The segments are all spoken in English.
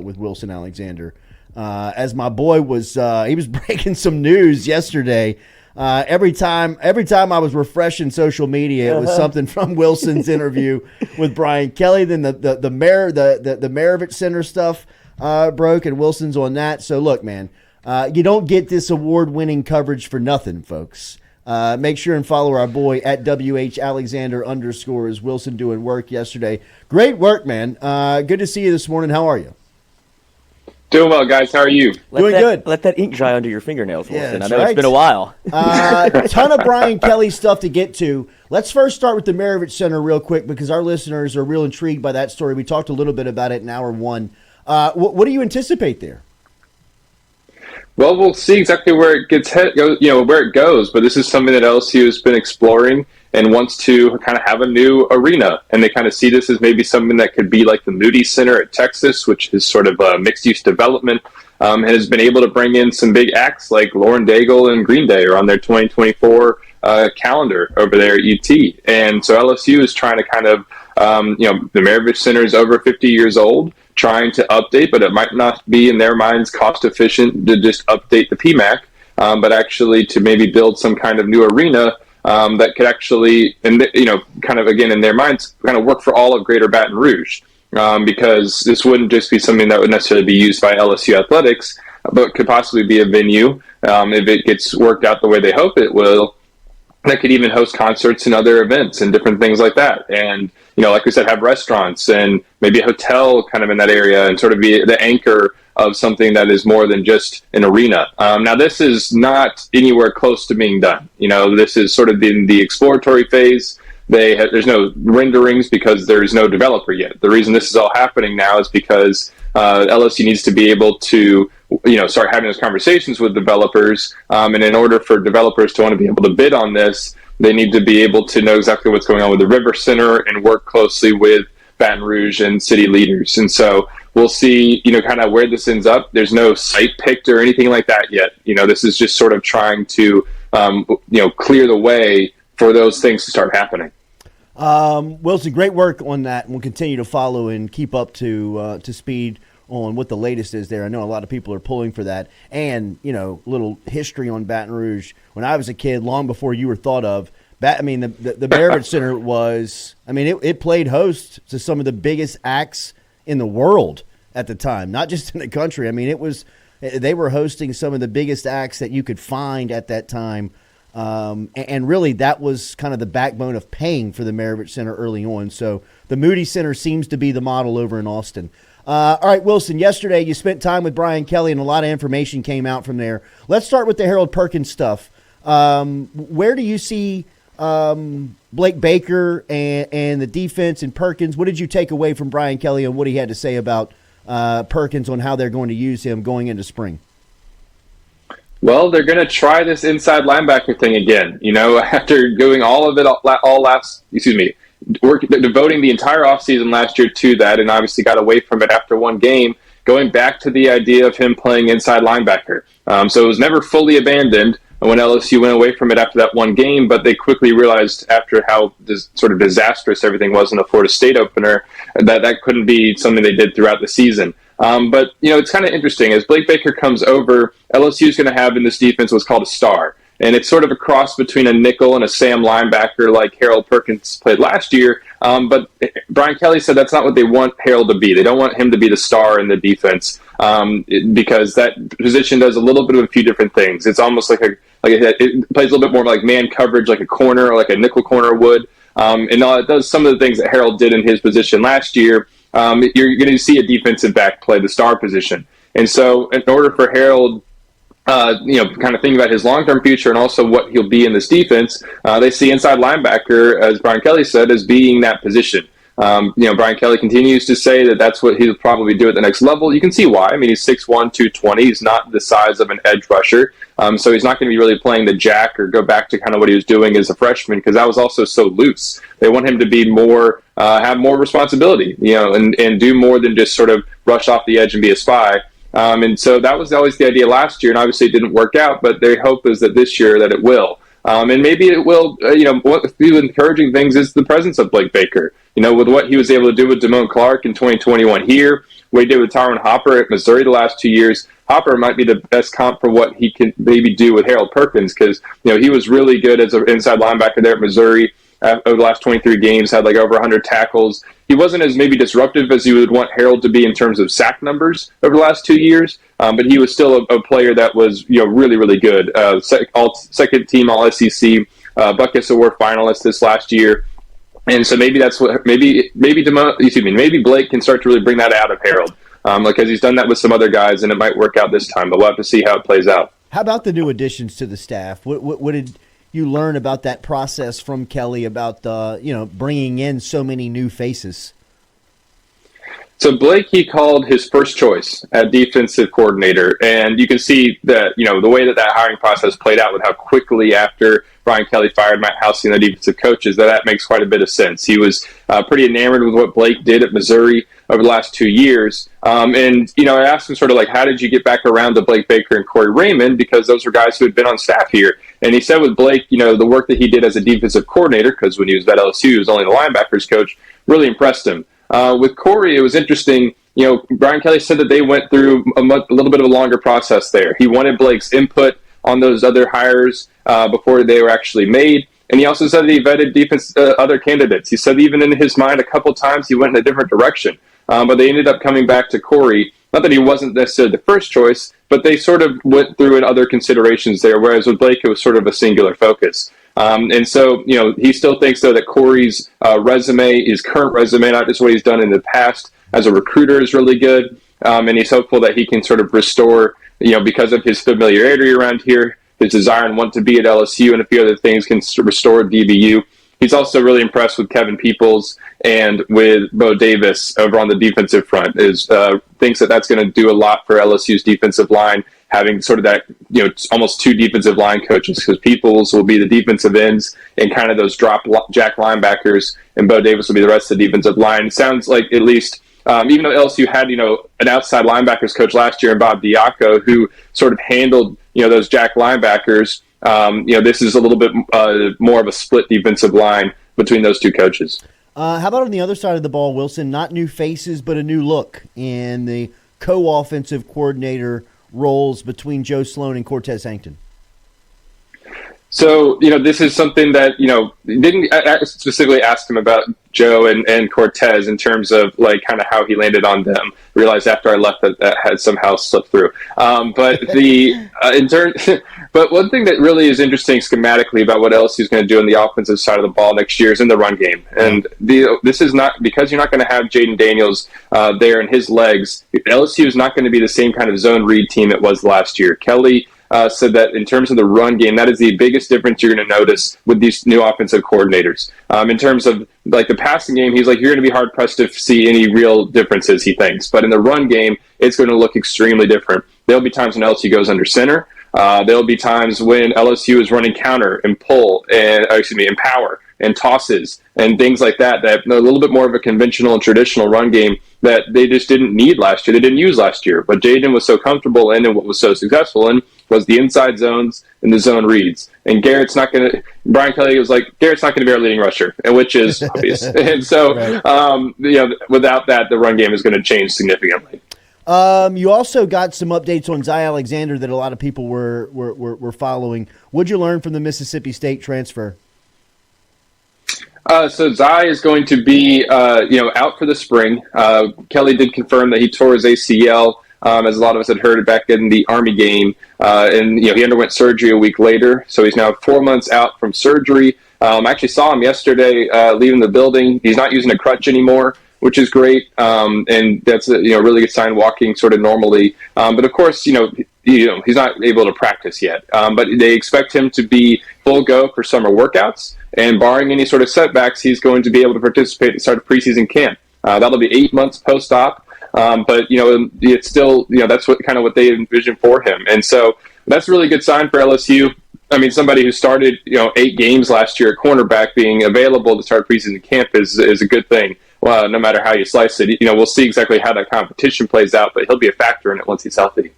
with Wilson Alexander. As my boy was, he was breaking some news yesterday. Every time I was refreshing social media, it was something from Wilson's interview with Brian Kelly. Then the Maravich Center stuff broke, and Wilson's on that. So look, man, you don't get this award-winning coverage for nothing, folks. Make sure and follow our boy at WHAlexander_ as Wilson doing work yesterday. Great work, man. Good to see you this morning. How are you? Doing well, guys. How are you? Good. Let that ink dry under your fingernails, Wilson. Yeah, I know right. It's been a while. Ton of Brian Kelly stuff to get to. Let's first start with the Maravich Center real quick because our listeners are real intrigued by that story. We talked a little bit about it in hour one. What do you anticipate there? Well, we'll see exactly where it gets where it goes. But this is something that LSU has been exploring and wants to kind of have a new arena. And they kind of see this as maybe something that could be like the Moody Center at Texas, which is sort of a mixed-use development, and has been able to bring in some big acts like Lauren Daigle and Green Day are on their 2024 calendar over there at UT. And so LSU is trying to kind of, the Maravich Center is over 50 years old, trying to update, but it might not be in their minds cost efficient to just update the PMAC, but actually to maybe build some kind of new arena that could actually, kind of again in their minds, kind of work for all of Greater Baton Rouge, because this wouldn't just be something that would necessarily be used by LSU athletics, but could possibly be a venue if it gets worked out the way they hope it will. That could even host concerts and other events and different things like that. And, like we said, have restaurants and maybe a hotel kind of in that area and sort of be the anchor of something that is more than just an arena. Now, this is not anywhere close to being done. This is sort of in the exploratory phase. There's no renderings because there's no developer yet. The reason this is all happening now is because LSU needs to be able to start having those conversations with developers. And in order for developers to want to be able to bid on this, they need to be able to know exactly what's going on with the River Center and work closely with Baton Rouge and city leaders. And so we'll see, kind of where this ends up. There's no site picked or anything like that yet. This is just sort of trying to, clear the way for those things to start happening. Wilson, great work on that. And we'll continue to follow and keep up to speed on what the latest is there. I know a lot of people are pulling for that. And, little history on Baton Rouge. When I was a kid, long before you were thought of, the Maravich Center was, it played host to some of the biggest acts in the world at the time, not just in the country. They were hosting some of the biggest acts that you could find at that time. And really that was kind of the backbone of paying for the Maravich Center early on. So the Moody Center seems to be the model over in Austin. All right, Wilson, yesterday you spent time with Brian Kelly and a lot of information came out from there. Let's start with the Harold Perkins stuff. Where do you see Blake Baker and the defense and Perkins? What did you take away from Brian Kelly and what he had to say about Perkins on how they're going to use him going into spring? Well, they're going to try this inside linebacker thing again. After doing all of it devoting the entire offseason last year to that, and obviously got away from it after one game, going back to the idea of him playing inside linebacker. So it was never fully abandoned when LSU went away from it after that one game, but they quickly realized after how sort of disastrous everything was in the Florida State opener that couldn't be something they did throughout the season. But, it's kind of interesting. As Blake Baker comes over, LSU is going to have in this defense what's called a star. And it's sort of a cross between a nickel and a Sam linebacker like Harold Perkins played last year. But Brian Kelly said that's not what they want Harold to be. They don't want him to be the star in the defense because that position does a little bit of a few different things. It's almost it plays a little bit more like man coverage, like a corner or like a nickel corner would. And it does some of the things that Harold did in his position last year. You're going to see a defensive back play the star position. And so in order for Harold kind of thinking about his long-term future and also what he'll be in this defense, they see inside linebacker, as Brian Kelly said, as being that position. Brian Kelly continues to say that that's what he'll probably do at the next level. You can see why. He's 6'1", 220. He's not the size of an edge rusher. So he's not going to be really playing the jack or go back to kind of what he was doing as a freshman because that was also so loose. They want him to be more, have more responsibility, and do more than just sort of rush off the edge and be a spy. And so that was always the idea last year, and obviously it didn't work out, but their hope is that this year that it will. And maybe it will, one of the encouraging things is the presence of Blake Baker. With what he was able to do with Damone Clark in 2021 here, what he did with Tyron Hopper at Missouri the last 2 years, Hopper might be the best comp for what he can maybe do with Harold Perkins, because he was really good as an inside linebacker there at Missouri. Over the last 23 games, had like over 100 tackles. He wasn't as maybe disruptive as you would want Harold to be in terms of sack numbers over the last 2 years, but he was still a player that was really, really good. Second team All SEC, Buckus Award finalist this last year. And so maybe that's what maybe Blake can start to really bring that out of Harold, because he's done that with some other guys, and it might work out this time. But we'll have to see how it plays out. How about the new additions to the staff? What did you learn about that process from Kelly, about bringing in so many new faces? So Blake, he called his first choice at defensive coordinator, and you can see that the way that hiring process played out with how quickly after Brian Kelly fired Matt Housey and the defensive coaches, that makes quite a bit of sense. He was pretty enamored with what Blake did at Missouri over the last 2 years. And I asked him sort of like, how did you get back around to Blake Baker and Corey Raymond? Because those were guys who had been on staff here. And he said with Blake, the work that he did as a defensive coordinator, because when he was at LSU, he was only the linebackers coach, really impressed him. With Corey, it was interesting. Brian Kelly said that they went through a little bit of a longer process there. He wanted Blake's input on those other hires before they were actually made. And he also said that he vetted other candidates. He said even in his mind a couple times he went in a different direction. But they ended up coming back to Corey. Not that he wasn't necessarily the first choice, but they sort of went through in other considerations there, whereas with Blake it was sort of a singular focus. And so, he still thinks, though, that Corey's resume, his current resume, not just what he's done in the past as a recruiter, is really good. And he's hopeful that he can sort of restore, because of his familiarity around here, his desire and want to be at LSU and a few other things, can restore DBU. He's also really impressed with Kevin Peoples and with Bo Davis over on the defensive front. Thinks that that's going to do a lot for LSU's defensive line, having sort of that, almost two defensive line coaches, because Peoples will be the defensive ends and kind of those drop jack linebackers, and Bo Davis will be the rest of the defensive line. It sounds like at least, even though LSU had, an outside linebackers coach last year in Bob Diaco, who sort of handled, those jack linebackers, this is a little bit more of a split defensive line between those two coaches. How about on the other side of the ball, Wilson? Not new faces, but a new look in the co-offensive coordinator roles between Joe Sloan and Cortez Hankton. So, this is something that, I specifically asked him about Joe and Cortez in terms of like kind of how he landed on them. Realized after I left that had somehow slipped through. But but one thing that really is interesting schematically about what LSU is going to do on the offensive side of the ball next year is in the run game. And this is not, because you're not going to have Jaden Daniels there in his legs. LSU is not going to be the same kind of zone read team it was last year. Kelly said that in terms of the run game, that is the biggest difference you're going to notice with these new offensive coordinators. In terms of like the passing game, he's like, you're going to be hard pressed to see any real differences, he thinks. But in the run game, it's going to look extremely different. There'll be times when LSU goes under center. There'll be times when LSU is running counter and pull and power and tosses and things like that. That a little bit more of a conventional and traditional run game that they just didn't need last year. They didn't use last year. But Jaden was so comfortable in, and what was so successful in, was the inside zones and the zone reads. And Brian Kelly was like, Garrett's not going to be our leading rusher, which is obvious. And so, without that, the run game is going to change significantly. You also got some updates on ZAlexander that a lot of people were following. What'd you learn from the Mississippi State transfer? So Zai is going to be, out for the spring. Kelly did confirm that he tore his ACL, as a lot of us had heard back in the Army game. And he underwent surgery a week later. So he's now 4 months out from surgery. I actually saw him yesterday leaving the building. He's not using a crutch anymore, which is great. And that's a really good sign, walking sort of normally. But of course, he's not able to practice yet. But they expect him to be full go for summer workouts. And barring any sort of setbacks, he's going to be able to participate at the start of preseason camp. That'll be 8 months post-op. But it's still, that's what they envision for him. And so that's a really good sign for LSU. I mean, somebody who started, 8 games last year at cornerback being available to start preseason camp is a good thing. Well, no matter how you slice it, we'll see exactly how that competition plays out, but he'll be a factor in it once he's healthy.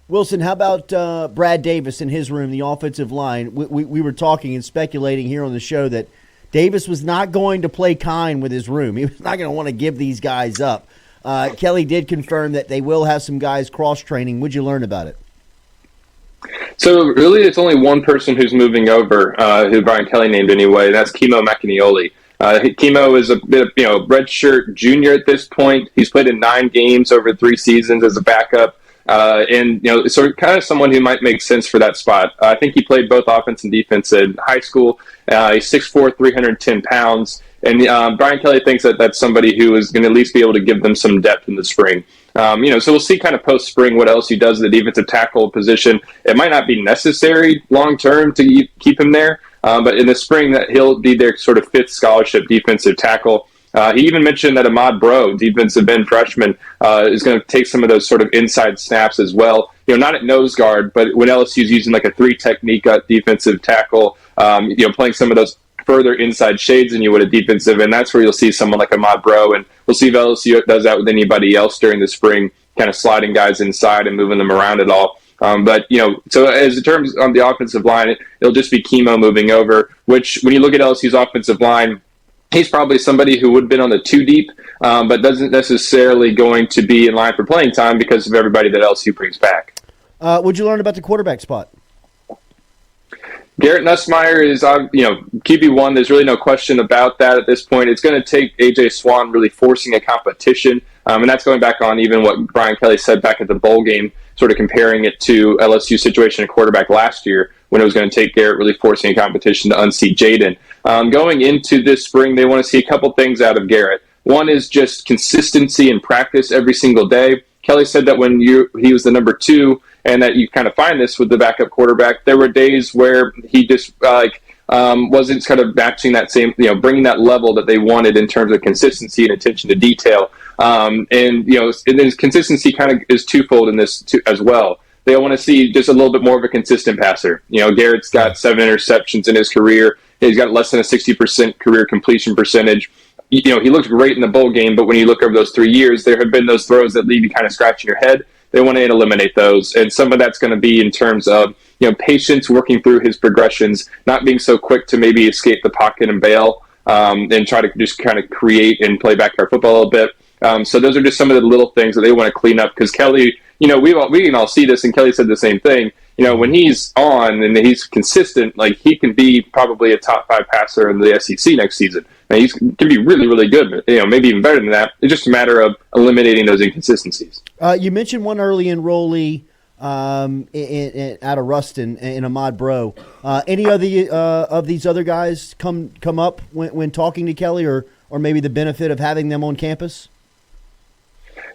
Wilson, how about Brad Davis in his room, the offensive line? We were talking and speculating here on the show that Davis was not going to play kind with his room. He was not going to want to give these guys up. Kelly did confirm that they will have some guys cross-training. What'd you learn about it? So really, it's only one person who's moving over, who Brian Kelly named anyway. That's Kimo Makinioli. Kimo is a bit of, redshirt junior at this point. He's played in 9 games over 3 seasons as a backup. And sort of kind of someone who might make sense for that spot. I think he played both offense and defense in high school. He's 6'4", 310 pounds. And Brian Kelly thinks that that's somebody who is going to at least be able to give them some depth in the spring. So we'll see kind of post-spring what else he does at the defensive tackle position. It might not be necessary long-term to keep him there, but in the spring that he'll be their sort of 5th scholarship defensive tackle. He even mentioned that Ahmad Bro, defensive end freshman, is going to take some of those sort of inside snaps as well. Not at nose guard, but when LSU's using like a 3 technique at defensive tackle, playing some of those further inside shades than you would a defensive, and that's where you'll see someone like Ahmad Bro, and we'll see if LSU does that with anybody else during the spring, kind of sliding guys inside and moving them around at all. So as in terms of the offensive line, it'll just be Kimo moving over, which when you look at LSU's offensive line, he's probably somebody who would have been on the 2 deep, but doesn't necessarily going to be in line for playing time because of everybody that LSU brings back. What'd you learn about the quarterback spot? Garrett Nussmeier is, QB1. There's really no question about that at this point. It's going to take A.J. Swan really forcing a competition, and that's going back on even what Brian Kelly said back at the bowl game, sort of comparing it to LSU's situation at quarterback last year when it was going to take Garrett really forcing a competition to unseat Jaden. Going into this spring, they want to see a couple things out of Garrett. One is just consistency in practice every single day. Kelly said that when he was the number 2, and that you kind of find this with the backup quarterback, there were days where he just wasn't kind of matching that same, bringing that level that they wanted in terms of consistency and attention to detail. And then consistency kind of is twofold in this as well. They want to see just a little bit more of a consistent passer. Garrett's got 7 interceptions in his career. He's got less than a 60% career completion percentage. He looked great in the bowl game, but when you look over those 3 years, there have been those throws that leave you kind of scratching your head. They want to eliminate those, and some of that's going to be in terms of patience, working through his progressions, not being so quick to maybe escape the pocket and bail, and try to just kind of create and play backyard football a little bit. So those are just some of the little things that they want to clean up because Kelly, we can all see this, and Kelly said the same thing. When he's on and he's consistent, like he can be probably a top 5 passer in the SEC next season. He can be really, really good, maybe even better than that. It's just a matter of eliminating those inconsistencies. You mentioned one early enrollee out of Ruston in Ahmad Bro. Any of these other guys come up when talking to Kelly, or maybe the benefit of having them on campus?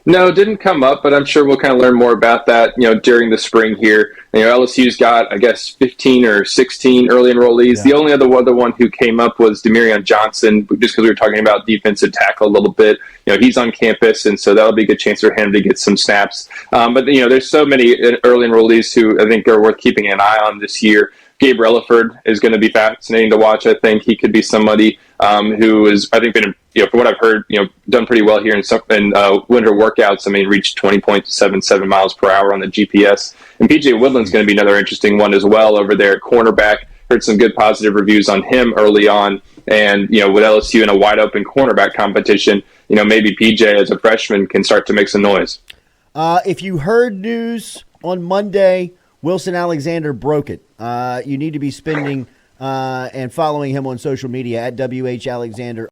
No, it didn't come up, but I'm sure we'll kind of learn more about that, during the spring here. LSU's got, I guess, 15 or 16 early enrollees. Yeah. The only other one who came up was Demarion Johnson, just because we were talking about defensive tackle a little bit. He's on campus, and so that'll be a good chance for him to get some snaps. But there's so many early enrollees who I think are worth keeping an eye on this year. Gabe Relaford is going to be fascinating to watch. I think he could be somebody who is, I think, been, from what I've heard, done pretty well here in winter workouts. Reached 20.77 miles per hour on the GPS. And PJ Woodland's going to be another interesting one as well over there at cornerback. Heard some good positive reviews on him early on. And, with LSU in a wide open cornerback competition, maybe PJ as a freshman can start to make some noise. If you heard news on Monday, Wilson Alexander broke it. You need to be spending and following him on social media at WH Alexander.